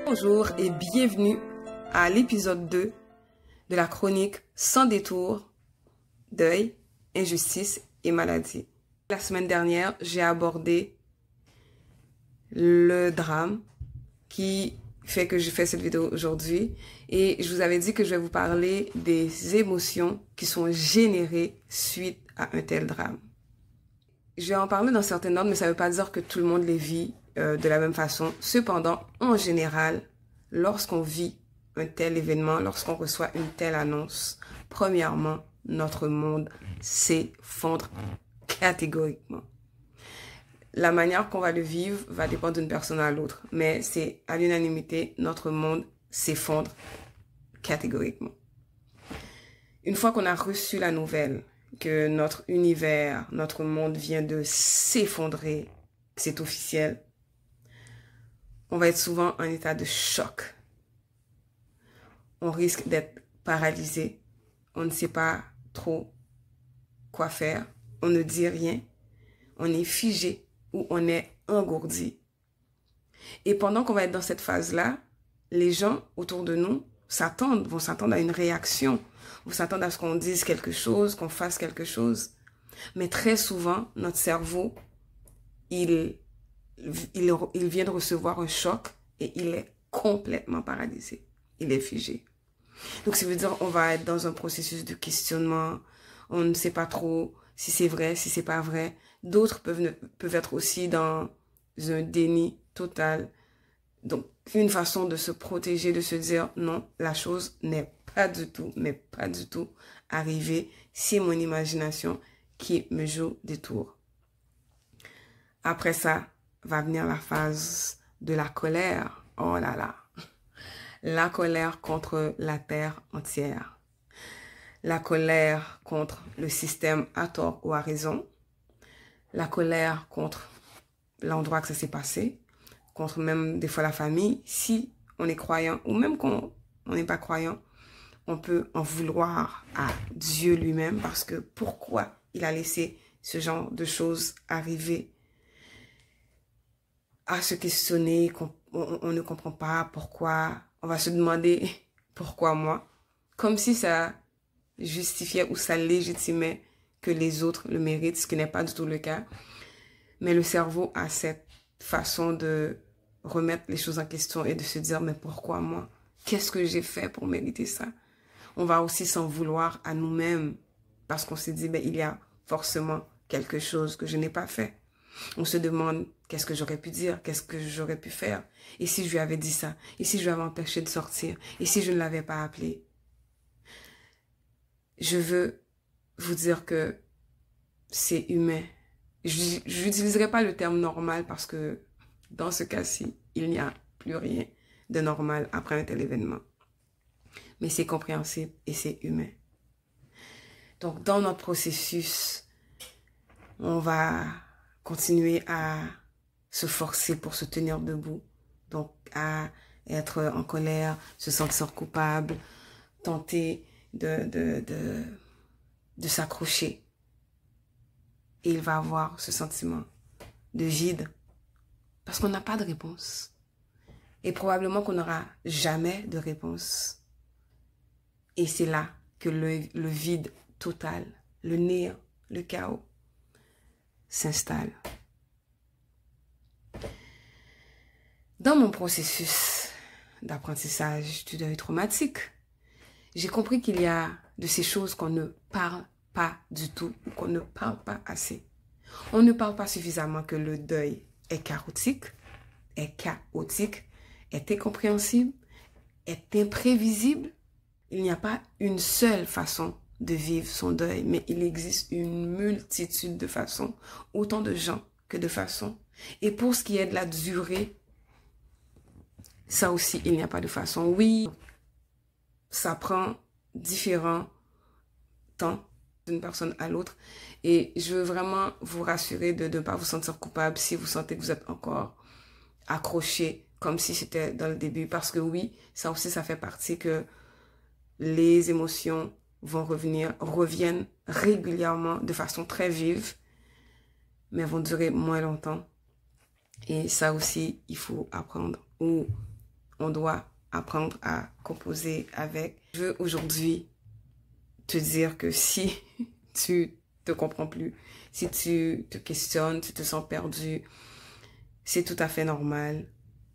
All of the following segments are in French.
Bonjour et bienvenue à l'épisode 2 de la chronique Sans détour, deuil, injustice et maladie. La semaine dernière, j'ai abordé le drame qui fait que je fais cette vidéo aujourd'hui et je vous avais dit que je vais vous parler des émotions qui sont générées suite à un tel drame. Je vais en parler dans certains ordres, mais ça ne veut pas dire que tout le monde les vit de la même façon. Cependant, en général, lorsqu'on vit un tel événement, lorsqu'on reçoit une telle annonce, premièrement, notre monde s'effondre catégoriquement. La manière qu'on va le vivre va dépendre d'une personne à l'autre, mais c'est à l'unanimité, notre monde s'effondre catégoriquement. Une fois qu'on a reçu la nouvelle que notre univers, notre monde vient de s'effondrer, c'est officiel, on va être souvent en état de choc. On risque d'être paralysé. On ne sait pas trop quoi faire. On ne dit rien. On est figé ou on est engourdi. Et pendant qu'on va être dans cette phase-là, les gens autour de nous vont s'attendre à une réaction, vont s'attendre à ce qu'on dise quelque chose, qu'on fasse quelque chose. Mais très souvent, notre cerveau, il vient de recevoir un choc et il est complètement paralysé. Il est figé. Donc, ça veut dire on va être dans un processus de questionnement. On ne sait pas trop si c'est vrai, si c'est pas vrai. D'autres peuvent être aussi dans un déni total. Donc, une façon de se protéger, de se dire non, la chose n'est pas du tout arrivée. C'est mon imagination qui me joue des tours. Après ça, va venir la phase de la colère. Oh là là. La colère contre la terre entière. La colère contre le système à tort ou à raison. La colère contre l'endroit que ça s'est passé. Contre même des fois la famille. Si on est croyant ou même qu'on n'est pas croyant, on peut en vouloir à Dieu lui-même parce que pourquoi il a laissé ce genre de choses arriver, à se questionner, on ne comprend pas pourquoi, on va se demander pourquoi moi, comme si ça justifiait ou ça légitimait que les autres le méritent, ce qui n'est pas du tout le cas. Mais le cerveau a cette façon de remettre les choses en question et de se dire, mais pourquoi moi? Qu'est-ce que j'ai fait pour mériter ça? On va aussi s'en vouloir à nous-mêmes parce qu'on s'est dit, ben, il y a forcément quelque chose que je n'ai pas fait. On se demande, qu'est-ce que j'aurais pu dire? Qu'est-ce que j'aurais pu faire? Et si je lui avais dit ça? Et si je lui avais empêché de sortir? Et si je ne l'avais pas appelé? Je veux vous dire que c'est humain. Je n'utiliserai pas le terme normal parce que dans ce cas-ci, il n'y a plus rien de normal après un tel événement. Mais c'est compréhensible et c'est humain. Donc, dans notre processus, on va continuer à se forcer pour se tenir debout. Donc, à être en colère, se sentir coupable, tenter de s'accrocher. Et il va avoir ce sentiment de vide parce qu'on n'a pas de réponse. Et probablement qu'on n'aura jamais de réponse. Et c'est là que le vide total, le néant, le chaos s'installe. Dans mon processus d'apprentissage du deuil traumatique, j'ai compris qu'il y a de ces choses qu'on ne parle pas du tout ou qu'on ne parle pas assez. On ne parle pas suffisamment que le deuil est chaotique, est incompréhensible, est imprévisible. Il n'y a pas une seule façon de vivre son deuil, mais il existe une multitude de façons, autant de gens que de façons. Et pour ce qui est de la durée, ça aussi, il n'y a pas de façon. Oui, ça prend différents temps d'une personne à l'autre. Et je veux vraiment vous rassurer de ne pas vous sentir coupable si vous sentez que vous êtes encore accroché comme si c'était dans le début. Parce que oui, ça aussi, ça fait partie que les émotions reviennent régulièrement de façon très vive, mais vont durer moins longtemps. Et ça aussi, il faut apprendre ou on doit apprendre à composer avec. Je veux aujourd'hui te dire que si tu te comprends plus, si tu te questionnes, tu te sens perdu, c'est tout à fait normal.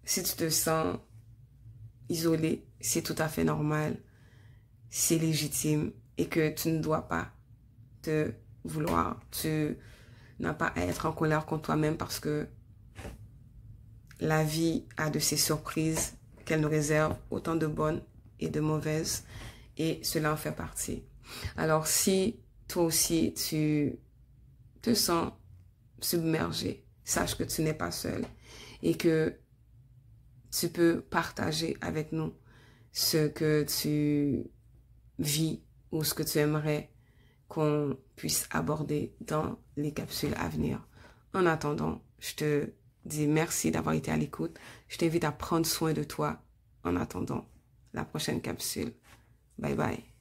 Si tu te sens isolé, c'est tout à fait normal. C'est légitime et que tu ne dois pas te vouloir. Tu n'as pas à être en colère contre toi-même parce que la vie a de ces surprises qu'elle nous réserve, autant de bonnes et de mauvaises, et cela en fait partie. Alors si toi aussi tu te sens submergé, sache que tu n'es pas seul et que tu peux partager avec nous ce que tu vis ou ce que tu aimerais qu'on puisse aborder dans les capsules à venir. En attendant, je te dis merci d'avoir été à l'écoute. Je t'invite à prendre soin de toi en attendant la prochaine capsule. Bye bye.